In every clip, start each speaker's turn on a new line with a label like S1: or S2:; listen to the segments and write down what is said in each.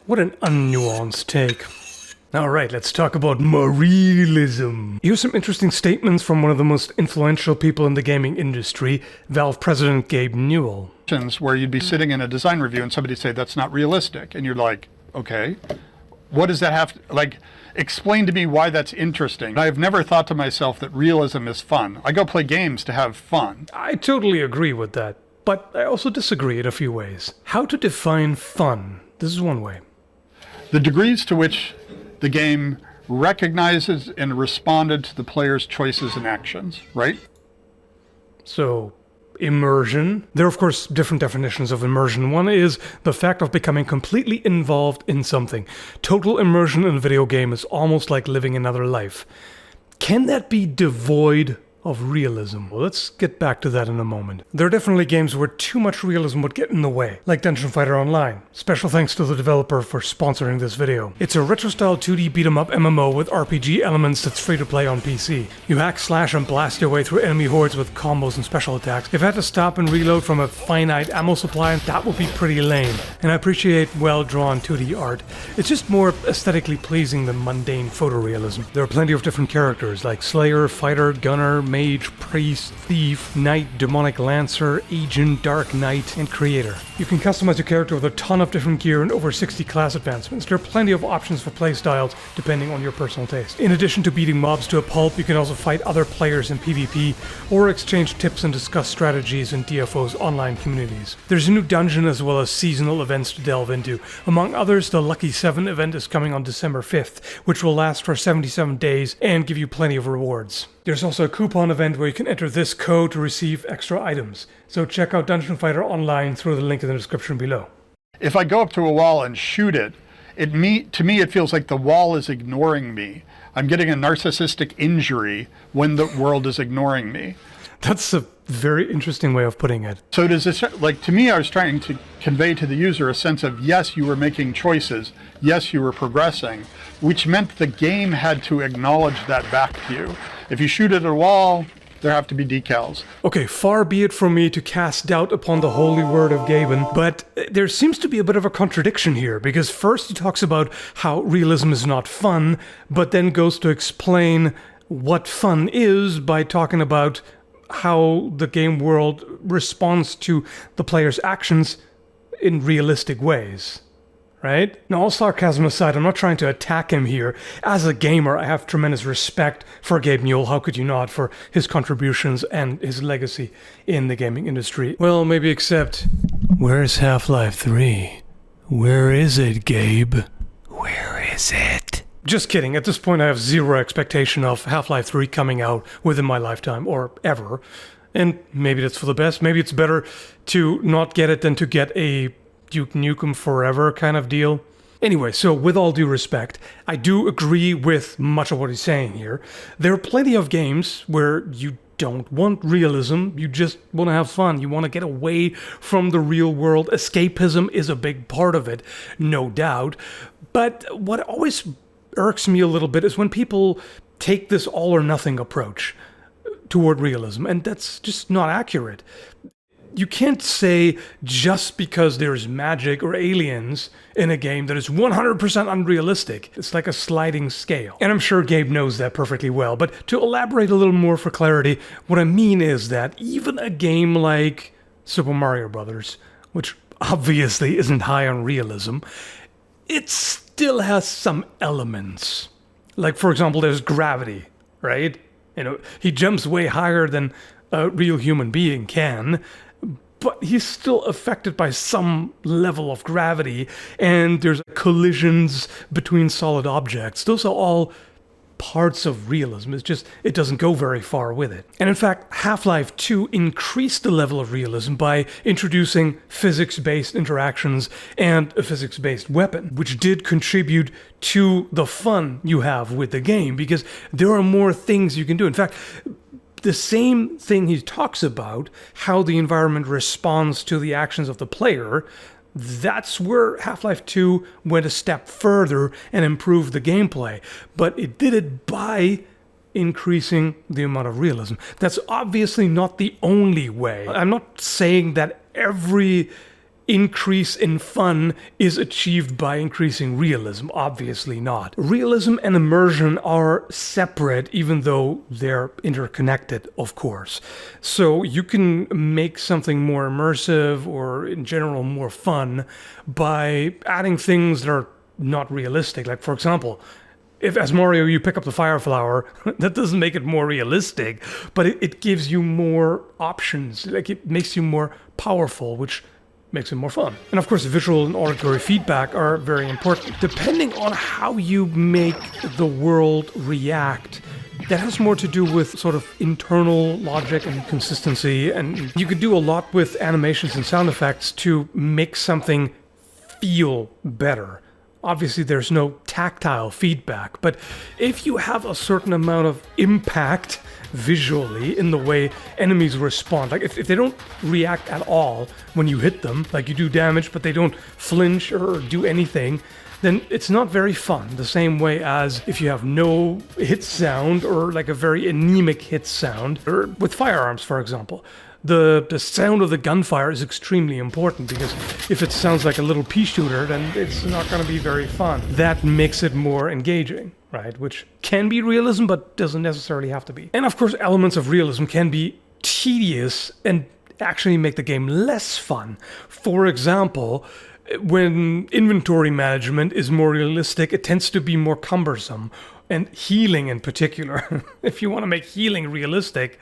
S1: What an unnuanced take. Alright, let's talk about realism. Here's some interesting statements from one of the most influential people in the gaming industry, Valve President Gabe Newell.
S2: Where you'd be sitting in a design review and somebody'd say, that's not realistic. And you're like, okay, what does that have to, like, explain to me why that's interesting. I've never thought to myself that realism is fun. I go play games to have fun.
S1: I totally agree with that, but I also disagree in a few ways. How to define fun? This is one way.
S2: The degrees to which the game recognizes and responded to the player's choices and actions, right?
S1: So, immersion. There are, of course, different definitions of immersion. One is the fact of becoming completely involved in something. Total immersion in a video game is almost like living another life. Can that be devoid of realism? Well, let's get back to that in a moment. There are definitely games where too much realism would get in the way, like Dungeon Fighter Online. Special thanks to the developer for sponsoring this video. It's a retro-style 2D beat-em-up MMO with RPG elements that's free to play on PC. You hack, slash, and blast your way through enemy hordes with combos and special attacks. If I had to stop and reload from a finite ammo supply, that would be pretty lame. And I appreciate well-drawn 2D art. It's just more aesthetically pleasing than mundane photorealism. There are plenty of different characters, like Slayer, Fighter, Gunner, Mage, Priest, Thief, Knight, Demonic Lancer, Agent, Dark Knight, and Creator. You can customize your character with a ton of different gear and over 60 class advancements. There are plenty of options for playstyles depending on your personal taste. In addition to beating mobs to a pulp, you can also fight other players in PvP or exchange tips and discuss strategies in DFO's online communities. There's a new dungeon as well as seasonal events to delve into. Among others, the Lucky 7 event is coming on December 5th, which will last for 77 days and give you plenty of rewards. There's also a coupon event where you can enter this code to receive extra items. So check out Dungeon Fighter Online through the link in the description below.
S2: If I go up to a wall and shoot it, to me it feels like the wall is ignoring me. I'm getting a narcissistic injury when the world is ignoring me.
S1: That's a very interesting way of putting it.
S2: So does this, like, to me, I was trying to convey to the user a sense of, yes, you were making choices, yes, you were progressing, which meant the game had to acknowledge that back to you. If you shoot at a wall, there have to be decals.
S1: Okay, far be it from me to cast doubt upon the holy word of Gaben, but there seems to be a bit of a contradiction here, because first he talks about how realism is not fun, but then goes to explain what fun is by talking about how the game world responds to the player's actions in realistic ways. Right? Now, all sarcasm aside, I'm not trying to attack him here. As a gamer, I have tremendous respect for Gabe Newell, how could you not, for his contributions and his legacy in the gaming industry. Well, maybe except, where's Half-Life 3? Where is it, Gabe? Where is it? Just kidding, at this point I have zero expectation of Half-Life 3 coming out within my lifetime, or ever. And maybe that's for the best, maybe it's better to not get it than to get a Duke Nukem Forever kind of deal. Anyway, so with all due respect, I do agree with much of what he's saying here. There are plenty of games where you don't want realism, you just want to have fun, you want to get away from the real world. Escapism is a big part of it, no doubt. But what always irks me a little bit is when people take this all or nothing approach toward realism, and that's just not accurate. You can't say just because there's magic or aliens in a game that is 100% unrealistic. It's like a sliding scale. And I'm sure Gabe knows that perfectly well, but to elaborate a little more for clarity, what I mean is that even a game like Super Mario Bros., which obviously isn't high on realism, it still has some elements. Like, for example, there's gravity, right? You know, he jumps way higher than a real human being can, but he's still affected by some level of gravity, and there's collisions between solid objects. Those are all parts of realism. It's just, it doesn't go very far with it. And in fact, Half-Life 2 increased the level of realism by introducing physics-based interactions and a physics-based weapon, which did contribute to the fun you have with the game, because there are more things you can do. In fact, the same thing he talks about, how the environment responds to the actions of the player, that's where Half-Life 2 went a step further and improved the gameplay. But it did it by increasing the amount of realism. That's obviously not the only way. I'm not saying that every increase in fun is achieved by increasing realism. Obviously not. Realism and immersion are separate, even though they're interconnected, of course. So you can make something more immersive or in general more fun by adding things that are not realistic. Like, for example, if as Mario you pick up the fire flower, that doesn't make it more realistic, but it gives you more options. Like, it makes you more powerful, which makes it more fun. And of course, visual and auditory feedback are very important. Depending on how you make the world react, that has more to do with sort of internal logic and consistency, and you could do a lot with animations and sound effects to make something feel better. Obviously, there's no tactile feedback, but if you have a certain amount of impact visually in the way enemies respond, like if they don't react at all when you hit them, like you do damage, but they don't flinch or do anything, then it's not very fun. The same way as if you have no hit sound or like a very anemic hit sound, or with firearms, for example. The sound of the gunfire is extremely important, because if it sounds like a little pea shooter, then it's not going to be very fun. That makes it more engaging, right? Which can be realism, but doesn't necessarily have to be. And of course, elements of realism can be tedious and actually make the game less fun. For example, when inventory management is more realistic, it tends to be more cumbersome. And healing in particular, if you want to make healing realistic,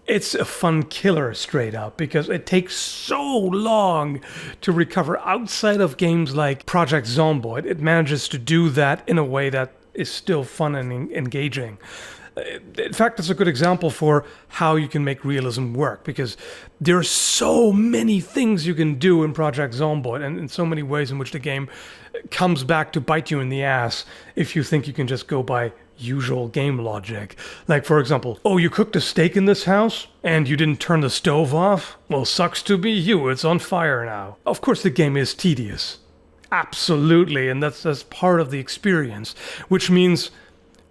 S1: it's a fun killer straight up, because it takes so long to recover. Outside of games like Project Zomboid, it manages to do that in a way that is still fun and engaging. In fact, it's a good example for how you can make realism work, because there are so many things you can do in Project Zomboid, and in so many ways in which the game comes back to bite you in the ass if you think you can just go by usual game logic. Like, for example, oh, you cooked a steak in this house and you didn't turn the stove off? Well, sucks to be you, it's on fire now. Of course the game is tedious. Absolutely, and that's part of the experience, which means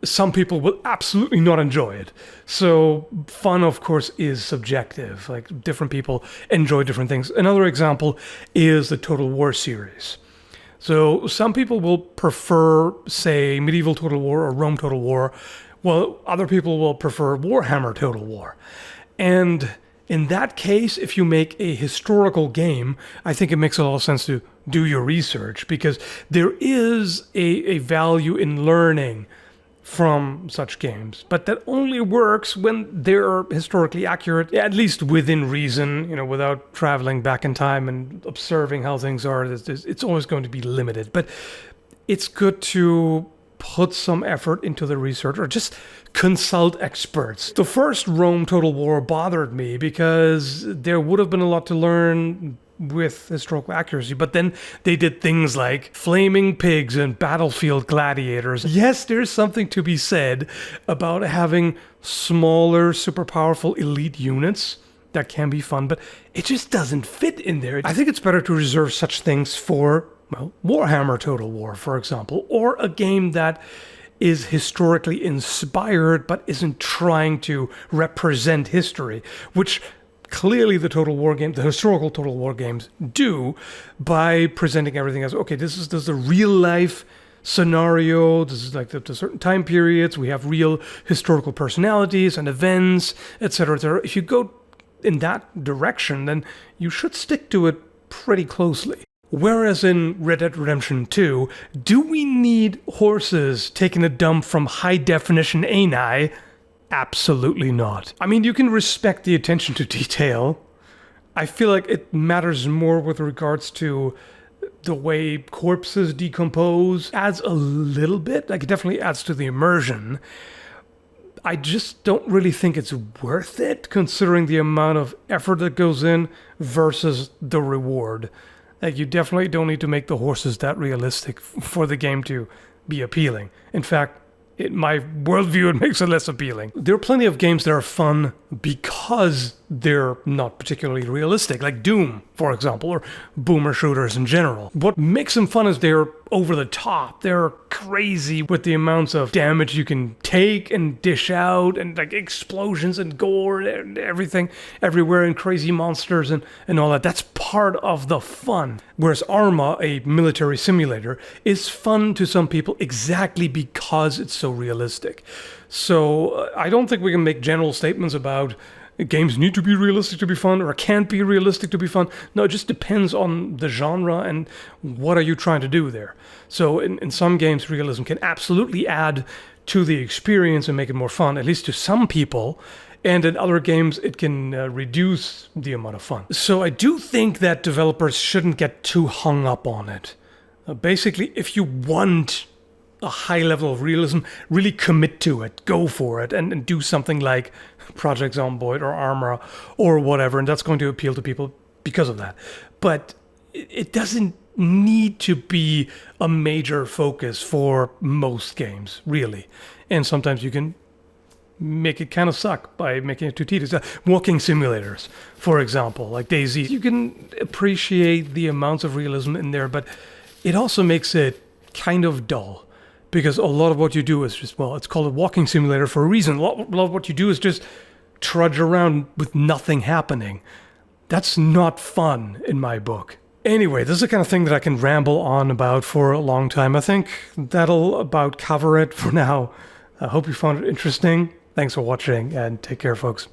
S1: some people will absolutely not enjoy it. So fun, of course, is subjective. Like, different people enjoy different things. Another example is the Total War series. So some people will prefer, say, Medieval Total War or Rome Total War, while other people will prefer Warhammer Total War. And in that case, if you make a historical game, I think it makes a lot of sense to do your research, because there is a value in learning from such games, but that only works when they're historically accurate, at least within reason, without traveling back in time and observing how things are. It's always going to be limited, but it's good to put some effort into the research or just consult experts. The first Rome Total War bothered me because there would have been a lot to learn with historical accuracy, but then they did things like flaming pigs and battlefield gladiators. Yes, there's something to be said about having smaller, super powerful elite units. That can be fun, but it just doesn't fit in there. I think it's better to reserve such things for, well, Warhammer Total War, for example, or a game that is historically inspired but isn't trying to represent history, which clearly the historical Total War games do, by presenting everything as, okay, this is the real life scenario, this is like the certain time periods, we have real historical personalities and events, etc., etc. If you go in that direction, then you should stick to it pretty closely. Whereas in Red Dead Redemption 2, do we need horses taking a dump from high-definition ANI? Absolutely not. I mean, you can respect the attention to detail. I feel like it matters more with regards to the way corpses decompose. Adds a little bit, like it definitely adds to the immersion. I just don't really think it's worth it, considering the amount of effort that goes in versus the reward. Like, you definitely don't need to make the horses that realistic for the game to be appealing. In fact, in my worldview, it makes it less appealing. There are plenty of games that are fun because they're not particularly realistic, like Doom, for example, or boomer shooters in general. What makes them fun is they're over the top. They're crazy with the amounts of damage you can take and dish out, and like explosions and gore and everything everywhere, and crazy monsters and all that. That's part part of the fun. Whereas Arma, a military simulator, is fun to some people exactly because it's so realistic. So I don't think we can make general statements about games need to be realistic to be fun or can't be realistic to be fun. No, it just depends on the genre and what are you trying to do there. So in some games, realism can absolutely add to the experience and make it more fun, at least to some people. And in other games, it can reduce the amount of fun. So I do think that developers shouldn't get too hung up on it. Basically, if you want a high level of realism, really commit to it, go for it, and do something like Project Zomboid or Arma or whatever, and that's going to appeal to people because of that. But it doesn't need to be a major focus for most games, really. And sometimes you can make it kind of suck by making it too tedious. Walking simulators, for example, like DayZ. You can appreciate the amounts of realism in there, but it also makes it kind of dull. Because a lot of what you do is just, well, it's called a walking simulator for a reason. A lot of what you do is just trudge around with nothing happening. That's not fun in my book. Anyway, this is the kind of thing that I can ramble on about for a long time. I think that'll about cover it for now. I hope you found it interesting. Thanks for watching, and take care, folks.